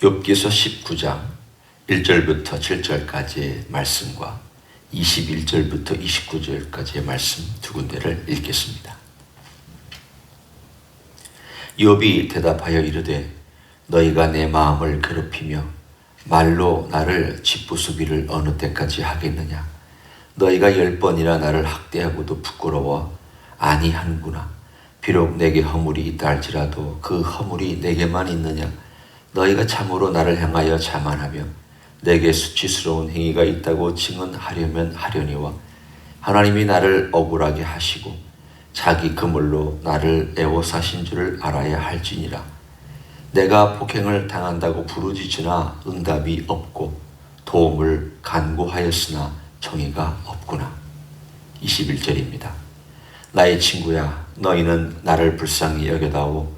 욥기서 19장 1절부터 7절까지의 말씀과 21절부터 29절까지의 말씀 두 군데를 읽겠습니다. 욥이 대답하여 이르되 너희가 내 마음을 괴롭히며 말로 나를 짓부수기를 어느 때까지 하겠느냐. 너희가 10번이나 나를 학대하고도 부끄러워 아니하는구나. 비록 내게 허물이 있다 할지라도 그 허물이 내게만 있느냐. 너희가 참으로 나를 향하여 자만하며 내게 수치스러운 행위가 있다고 증언하려면 하려니와 하나님이 나를 억울하게 하시고 자기 그물로 나를 애워사신 줄을 알아야 할지니라. 내가 폭행을 당한다고 부르짖으나 응답이 없고 도움을 간구하였으나 정의가 없구나. 21절입니다. 나의 친구야, 너희는 나를 불쌍히 여겨다오.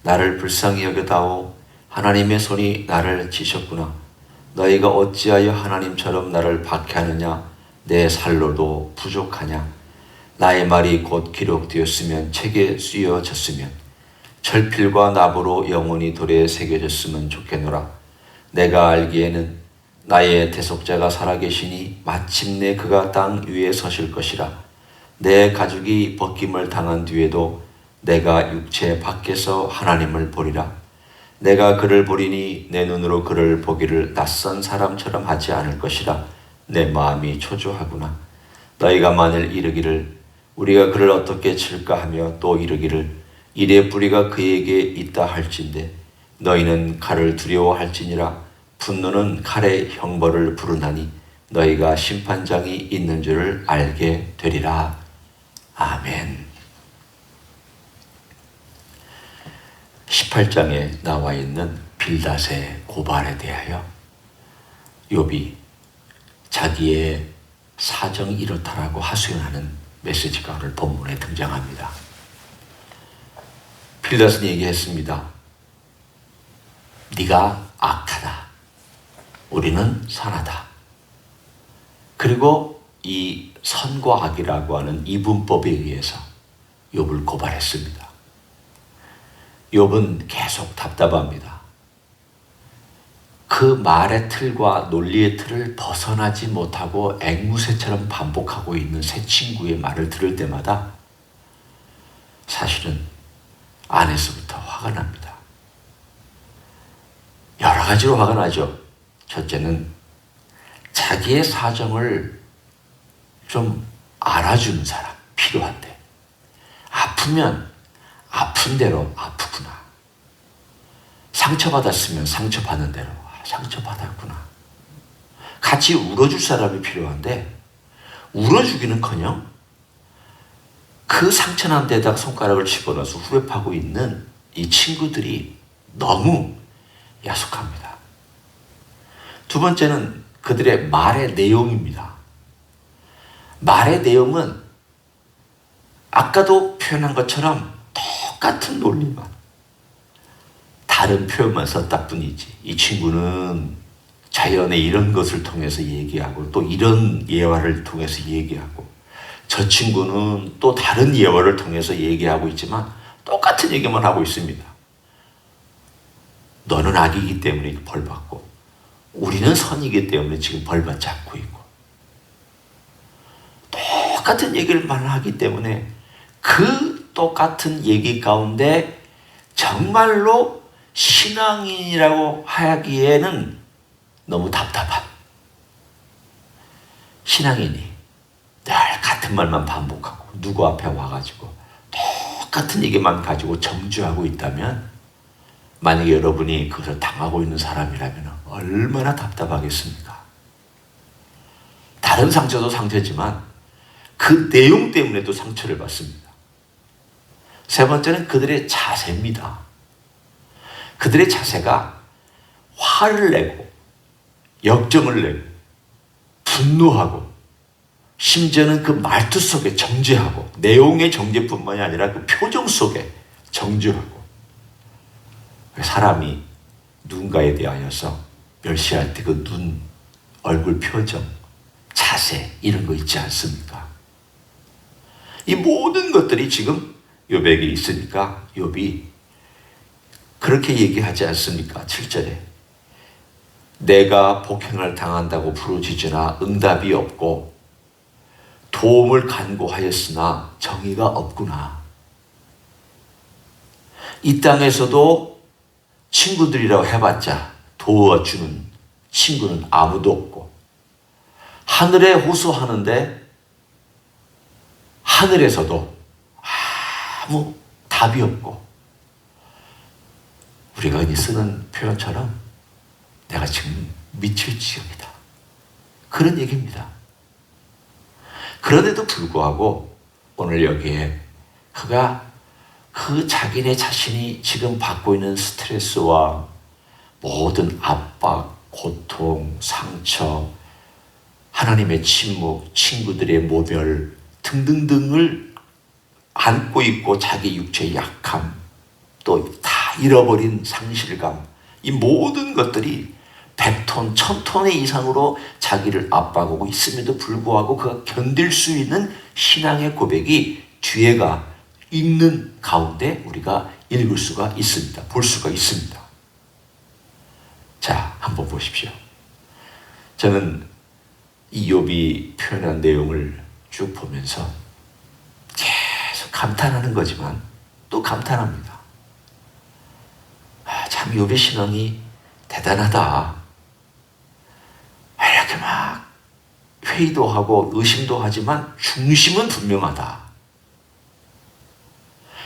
나를 불쌍히 여겨다오. 하나님의 손이 나를 치셨구나. 너희가 어찌하여 하나님처럼 나를 박해하느냐. 내 살로도 부족하냐. 나의 말이 곧 기록되었으면 책에 쓰여졌으면 철필과 납으로 영원히 돌에 새겨졌으면 좋겠노라. 내가 알기에는 나의 대속자가 살아계시니 마침내 그가 땅 위에 서실 것이라. 내 가죽이 벗김을 당한 뒤에도 내가 육체 밖에서 하나님을 보리라. 내가 그를 보리니 내 눈으로 그를 보기를 낯선 사람처럼 하지 않을 것이라. 내 마음이 초조하구나. 너희가 만일 이르기를 우리가 그를 어떻게 칠까 하며 또 이르기를 이래 뿌리가 그에게 있다 할진대 너희는 칼을 두려워할지니라. 분노는 칼의 형벌을 부르나니 너희가 심판장이 있는 줄을 알게 되리라. 아멘. 18장에 나와 있는 빌닷의 고발에 대하여 욥이 자기의 사정이 이렇다라고 하소연하는 메시지가 오늘 본문에 등장합니다. 빌닷은 얘기했습니다. 네가 악하다. 우리는 선하다. 그리고 이 선과 악이라고 하는 이분법에 의해서 욥을 고발했습니다. 욥은 계속 답답합니다. 그 말의 틀과 논리의 틀을 벗어나지 못하고 앵무새처럼 반복하고 있는 새 친구의 말을 들을 때마다 사실은 안에서부터 화가 납니다. 여러 가지로 화가 나죠. 첫째는 자기의 사정을 좀 알아주는 사람 필요한데 아프면 아픈 대로 아프구나. 상처받았으면 상처받는 대로 상처받았구나. 같이 울어줄 사람이 필요한데 울어주기는커녕 그 상처난 데다가 손가락을 집어넣어서 후벼파고 있는 이 친구들이 너무 야속합니다. 두 번째는 그들의 말의 내용입니다. 말의 내용은 아까도 표현한 것처럼 똑같은 논리만 다른 표현만 썼다 뿐이지. 이 친구는 자연의 이런 것을 통해서 얘기하고 또 이런 예화를 통해서 얘기하고 저 친구는 또 다른 예화를 통해서 얘기하고 있지만 똑같은 얘기만 하고 있습니다. 너는 악이기 때문에 벌 받고 우리는 선이기 때문에 지금 벌 받지 않고 있고 똑같은 얘기를만 하기 때문에 그 똑같은 얘기 가운데 정말로 신앙인이라고 하기에는 너무 답답한 신앙인이 늘 같은 말만 반복하고 누구 앞에 와가지고 똑같은 얘기만 가지고 정주하고 있다면 만약에 여러분이 그것을 당하고 있는 사람이라면 얼마나 답답하겠습니까? 다른 상처도 상처지만 그 내용 때문에도 상처를 받습니다. 세 번째는 그들의 자세입니다. 그들의 자세가 화를 내고 역정을 내고 분노하고 심지어는 그 말투 속에 정죄하고 내용의 정죄뿐만이 아니라 그 표정 속에 정죄하고 사람이 누군가에 대하여서 멸시할 때 그 눈, 얼굴 표정, 자세 이런 거 있지 않습니까? 이 모든 것들이 지금 욥에게 있으니까 욥이 그렇게 얘기하지 않습니까? 7절에 내가 복행을 당한다고 부르짖으나 응답이 없고 도움을 간구하였으나 정의가 없구나. 이 땅에서도 친구들이라고 해봤자 도와주는 친구는 아무도 없고, 하늘에 호소하는데 하늘에서도 아무 답이 없고, 우리가 흔히 쓰는 표현처럼 내가 지금 미칠 지경이다, 그런 얘기입니다. 그런데도 불구하고 오늘 여기에 그가 그 자기네 자신이 지금 받고 있는 스트레스와 모든 압박, 고통, 상처, 하나님의 침묵, 친구들의 모멸 등등등을 안고 있고, 자기 육체의 약함, 또 다 잃어버린 상실감, 이 모든 것들이 100톤, 1000톤의 이상으로 자기를 압박하고 있음에도 불구하고 그가 견딜 수 있는 신앙의 고백이 뒤에가 읽는 가운데 우리가 읽을 수가 있습니다. 볼 수가 있습니다. 자, 한번 보십시오. 저는 이 욥이 표현한 내용을 쭉 보면서 계속 감탄하는 거지만 또 감탄합니다. 참 욥의 신앙이 대단하다. 이렇게 막 회의도 하고 의심도 하지만 중심은 분명하다.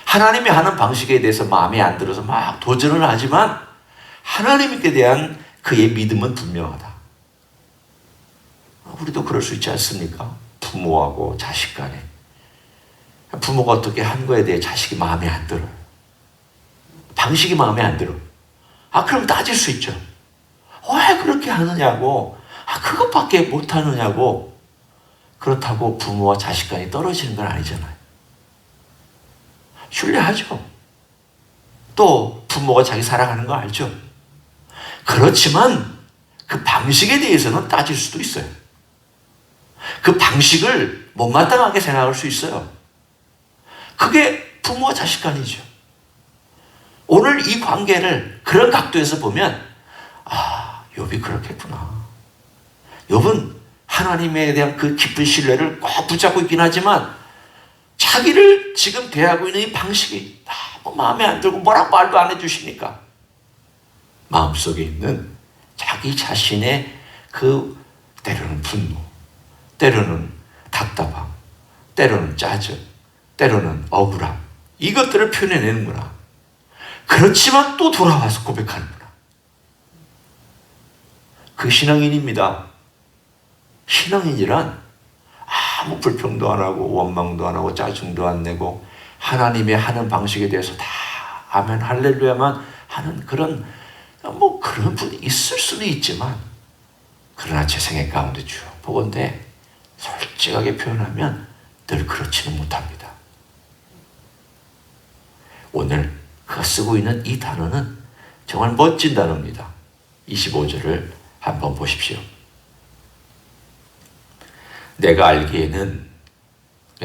하나님이 하는 방식에 대해서 마음에 안 들어서 막 도전을 하지만 하나님께 대한 그의 믿음은 분명하다. 우리도 그럴 수 있지 않습니까? 부모하고 자식 간에. 부모가 어떻게 한 거에 대해 자식이 마음에 안 들어요. 방식이 마음에 안 들어. 그럼 따질 수 있죠. 왜 그렇게 하느냐고. 그것밖에 못 하느냐고. 그렇다고 부모와 자식 간이 떨어지는 건 아니잖아요. 신뢰하죠. 또 부모가 자기 사랑하는 거 알죠. 그렇지만 그 방식에 대해서는 따질 수도 있어요. 그 방식을 못마땅하게 생각할 수 있어요. 그게 부모와 자식 간이죠. 오늘 이 관계를 그런 각도에서 보면 욥이 그렇겠구나. 욥은 하나님에 대한 그 깊은 신뢰를 꼭 붙잡고 있긴 하지만 자기를 지금 대하고 있는 이 방식이 너무 마음에 안 들고 뭐라고 말도 안 해주시니까 마음속에 있는 자기 자신의 그 때로는 분노, 때로는 답답함, 때로는 짜증, 때로는 억울함, 이것들을 표현해내는구나. 그렇지만 또 돌아와서 고백하는구나. 그 신앙인입니다. 신앙인이란 아무 불평도 안 하고 원망도 안 하고 짜증도 안 내고 하나님의 하는 방식에 대해서 다 아멘 할렐루야만 하는 그런 분이 있을 수는 있지만, 그러나 제 생애 가운데 쭉 보건대 솔직하게 표현하면 늘 그렇지는 못합니다. 오늘 그가 쓰고 있는 이 단어는 정말 멋진 단어입니다. 25절을 한번 보십시오. 내가 알기에는,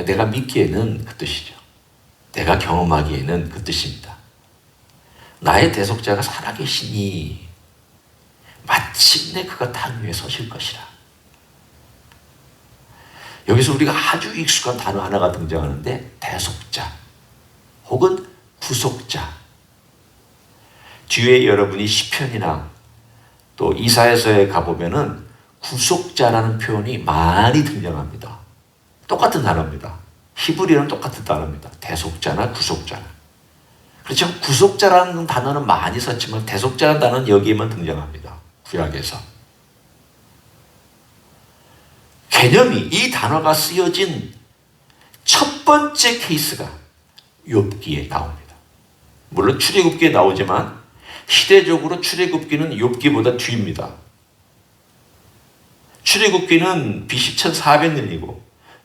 내가 믿기에는 그 뜻이죠. 내가 경험하기에는 그 뜻입니다. 나의 대속자가 살아계시니 마침내 그가 땅 위에 서실 것이라. 여기서 우리가 아주 익숙한 단어 하나가 등장하는데, 대속자 혹은 구속자. 뒤에 여러분이 시편이나 또 이사야서에 가보면은 구속자라는 표현이 많이 등장합니다. 똑같은 단어입니다. 히브리어는 똑같은 단어입니다. 대속자나 구속자나. 그렇죠? 구속자라는 단어는 많이 썼지만 대속자라는 단어는 여기에만 등장합니다. 구약에서. 개념이, 이 단어가 쓰여진 첫 번째 케이스가 욥기에 나옵니다. 물론 출애굽기에 나오지만 시대적으로 출애굽기는 욥기보다 뒤입니다. 출애굽기는 BC 1400년이고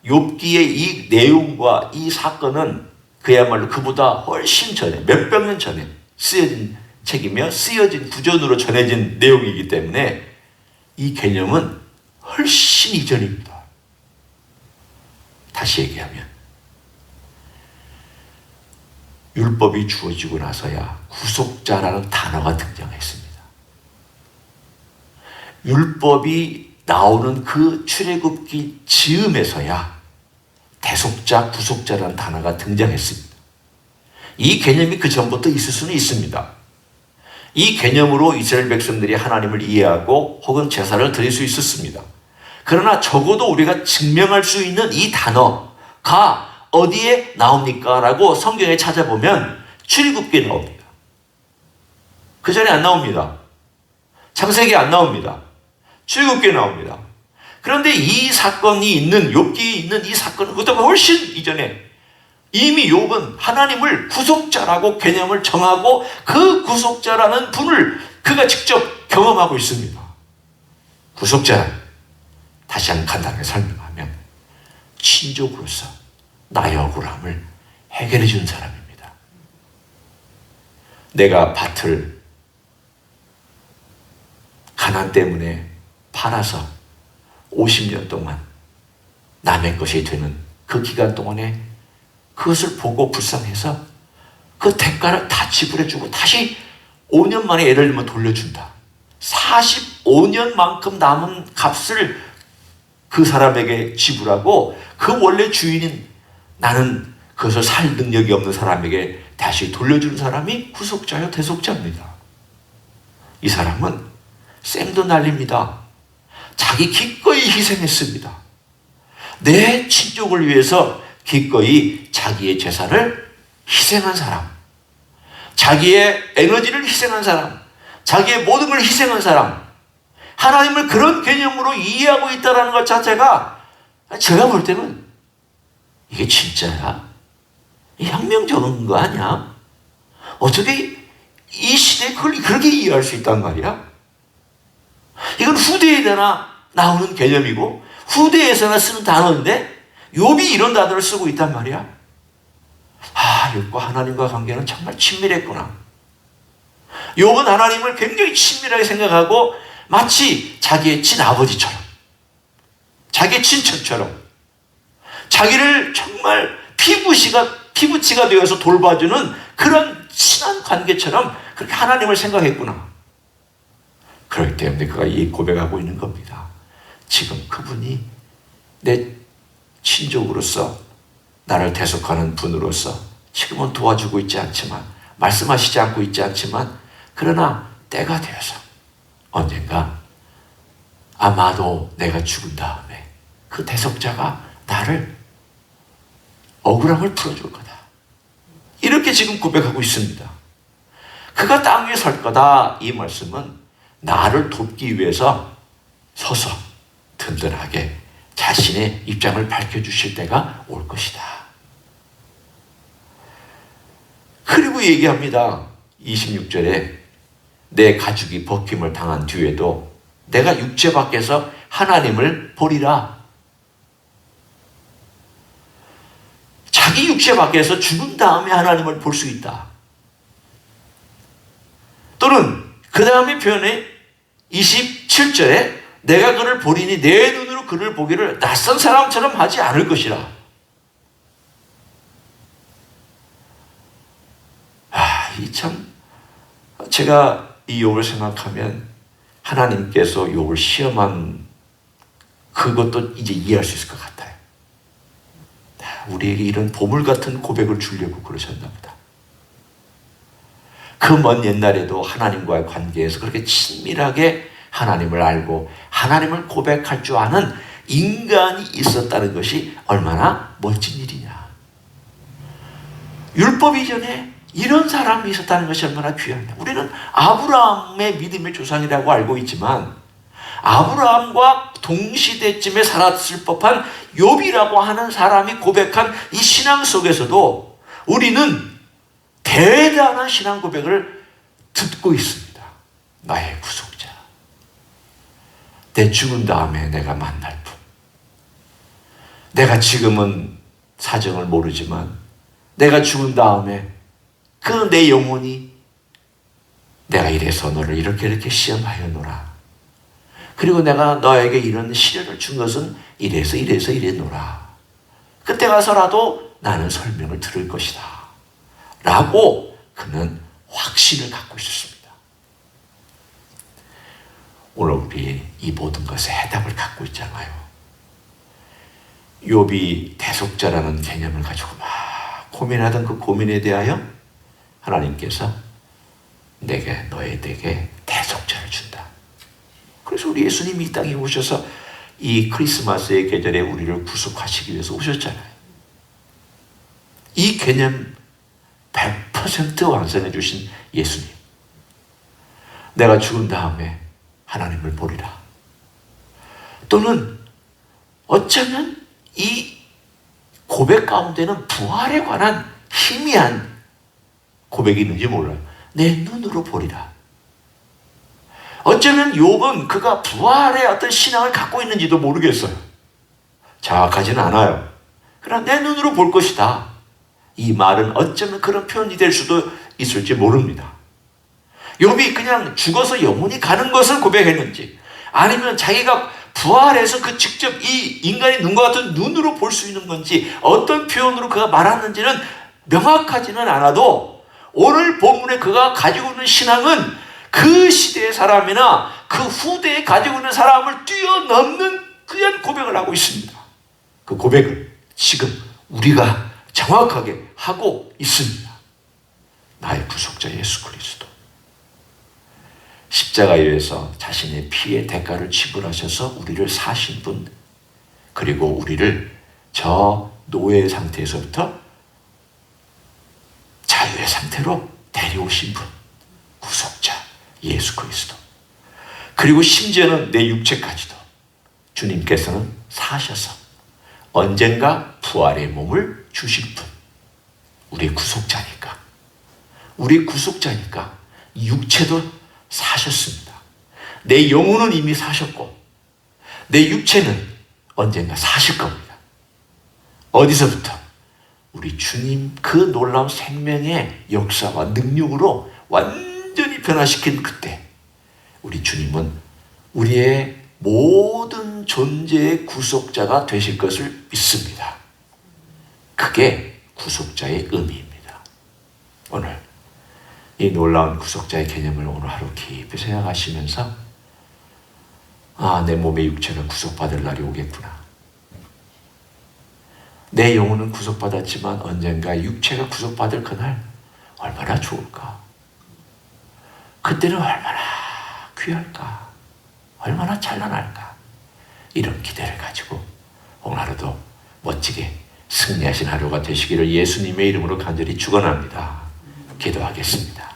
욥기의 이 내용과 이 사건은 그야말로 그보다 훨씬 전에, 몇백 년 전에 쓰여진 책이며 쓰여진 구전으로 전해진 내용이기 때문에 이 개념은 훨씬 이전입니다. 다시 얘기하면 율법이 주어지고 나서야 구속자라는 단어가 등장했습니다. 율법이 나오는 그 출애굽기 즈음에서야 대속자, 구속자라는 단어가 등장했습니다. 이 개념이 그 전부터 있을 수는 있습니다. 이 개념으로 이스라엘 백성들이 하나님을 이해하고 혹은 제사를 드릴 수 있었습니다. 그러나 적어도 우리가 증명할 수 있는 이 단어가 어디에 나옵니까? 라고 성경에 찾아보면 출애굽기에 나옵니다. 그 전에 안 나옵니다. 창세기에 안 나옵니다. 출애굽기에 나옵니다. 그런데 이 사건이 있는, 욥기에 있는 이 사건은 그것보다 훨씬 이전에 이미 욥은 하나님을 구속자라고 개념을 정하고 그 구속자라는 분을 그가 직접 경험하고 있습니다. 구속자는 다시 한번 간단하게 설명하면 친족으로서 나의 억울함을 해결해 주는 사람입니다. 내가 밭을 가난 때문에 팔아서 50년 동안 남의 것이 되는 그 기간 동안에 그것을 보고 불쌍해서 그 대가를 다 지불해주고 다시 5년 만에 예를 들면 돌려준다. 45년만큼 남은 값을 그 사람에게 지불하고 그 원래 주인인 나는 그것을 살 능력이 없는 사람에게 다시 돌려주는 사람이 구속자요 대속자입니다. 이 사람은 쌩도 날립니다. 자기 기꺼이 희생했습니다. 내 친족을 위해서 기꺼이 자기의 재산을 희생한 사람, 자기의 에너지를 희생한 사람, 자기의 모든 걸 희생한 사람, 하나님을 그런 개념으로 이해하고 있다는 것 자체가 제가 볼 때는 이게 진짜야? 혁명적인 거 아니야? 어떻게 이 시대에 그걸 그렇게 이해할 수 있단 말이야? 이건 후대에나 나오는 개념이고 후대에서나 쓰는 단어인데 욥이 이런 단어를 쓰고 있단 말이야. 욥과 하나님과 관계는 정말 친밀했구나. 욥은 하나님을 굉장히 친밀하게 생각하고 마치 자기의 친아버지처럼, 자기의 친척처럼, 자기를 정말 피부치가 되어서 돌봐주는 그런 친한 관계처럼 그렇게 하나님을 생각했구나. 그렇기 때문에 그가 이 고백하고 있는 겁니다. 지금 그분이 내 친족으로서 나를 대속하는 분으로서 지금은 도와주고 있지 않지만, 말씀하시지 않고 있지 않지만, 그러나 때가 되어서 언젠가 아마도 내가 죽은 다음에 그 대속자가 나를 억울함을 풀어줄 거다. 이렇게 지금 고백하고 있습니다. 그가 땅 위에 설 거다. 이 말씀은 나를 돕기 위해서 서서 든든하게 자신의 입장을 밝혀주실 때가 올 것이다. 그리고 얘기합니다. 26절에 내 가죽이 벗김을 당한 뒤에도 내가 육체 밖에서 하나님을 보리라. 자기 육체 밖에서 죽은 다음에 하나님을 볼 수 있다. 또는 그 다음에 표현에 27절에 내가 그를 보리니 내 눈으로 그를 보기를 낯선 사람처럼 하지 않을 것이라. 참 제가 이 욥을 생각하면 하나님께서 욥을 시험한 그것도 이제 이해할 수 있을 것 같아요. 우리에게 이런 보물 같은 고백을 주려고 그러셨나 보다. 그 먼 옛날에도 하나님과의 관계에서 그렇게 친밀하게 하나님을 알고 하나님을 고백할 줄 아는 인간이 있었다는 것이 얼마나 멋진 일이냐. 율법 이전에 이런 사람이 있었다는 것이 얼마나 귀하냐. 우리는 아브라함의 믿음의 조상이라고 알고 있지만 아브라함과 동시대쯤에 살았을 법한 욥이라고 하는 사람이 고백한 이 신앙 속에서도 우리는 대단한 신앙 고백을 듣고 있습니다. 나의 구속자. 내 죽은 다음에 내가 만날 분. 내가 지금은 사정을 모르지만 내가 죽은 다음에 그 내 영혼이 내가 이래서 너를 이렇게 시험하여 노라. 그리고 내가 너에게 이런 시련을 준 것은 이래서 이래노라. 그때 가서라도 나는 설명을 들을 것이다. 라고 그는 확신을 갖고 있었습니다. 오늘 우리 이 모든 것에 해답을 갖고 있잖아요. 욥이 대속자라는 개념을 가지고 막 고민하던 그 고민에 대하여 하나님께서 너에게 대속자를 준다. 그래서 우리 예수님이 이 땅에 오셔서 이 크리스마스의 계절에 우리를 구속하시기 위해서 오셨잖아요. 이 개념 100% 완성해 주신 예수님. 내가 죽은 다음에 하나님을 보리라. 또는 어쩌면 이 고백 가운데는 부활에 관한 희미한 고백이 있는지 몰라요. 내 눈으로 보리라. 어쩌면 욥은 그가 부활의 어떤 신앙을 갖고 있는지도 모르겠어요. 정확하지는 않아요. 그러나 내 눈으로 볼 것이다. 이 말은 어쩌면 그런 표현이 될 수도 있을지 모릅니다. 욥이 그냥 죽어서 영혼이 가는 것을 고백했는지, 아니면 자기가 부활해서 그 직접 이 인간의 눈과 같은 눈으로 볼 수 있는 건지, 어떤 표현으로 그가 말하는지는 명확하지는 않아도 오늘 본문에 그가 가지고 있는 신앙은 그 시대의 사람이나 그 후대에 가지고 있는 사람을 뛰어넘는 그런 고백을 하고 있습니다. 그 고백을 지금 우리가 정확하게 하고 있습니다. 나의 구속자 예수 그리스도. 십자가에서 자신의 피의 대가를 지불하셔서 우리를 사신 분, 그리고 우리를 저 노예의 상태에서부터 자유의 상태로 데려오신 분, 구속자 예수 그리스도. 그리고 심지어는 내 육체까지도 주님께서는 사셔서 언젠가 부활의 몸을 주실 분, 우리 구속자니까, 우리 구속자니까 육체도 사셨습니다. 내 영혼은 이미 사셨고 내 육체는 언젠가 사실 겁니다. 어디서부터? 우리 주님 그 놀라운 생명의 역사와 능력으로 완전히 변화시킨 그때 우리 주님은 우리의 모든 존재의 구속자가 되실 것을 믿습니다. 그게 구속자의 의미입니다. 오늘 이 놀라운 구속자의 개념을 오늘 하루 깊이 생각하시면서 내 몸의 육체는 구속받을 날이 오겠구나. 내 영혼은 구속받았지만 언젠가 육체가 구속받을 그날 얼마나 좋을까? 그때는 얼마나 귀할까? 얼마나 찬란할까? 이런 기대를 가지고 오늘 하루도 멋지게 승리하신 하루가 되시기를 예수님의 이름으로 간절히 축원합니다. 기도하겠습니다.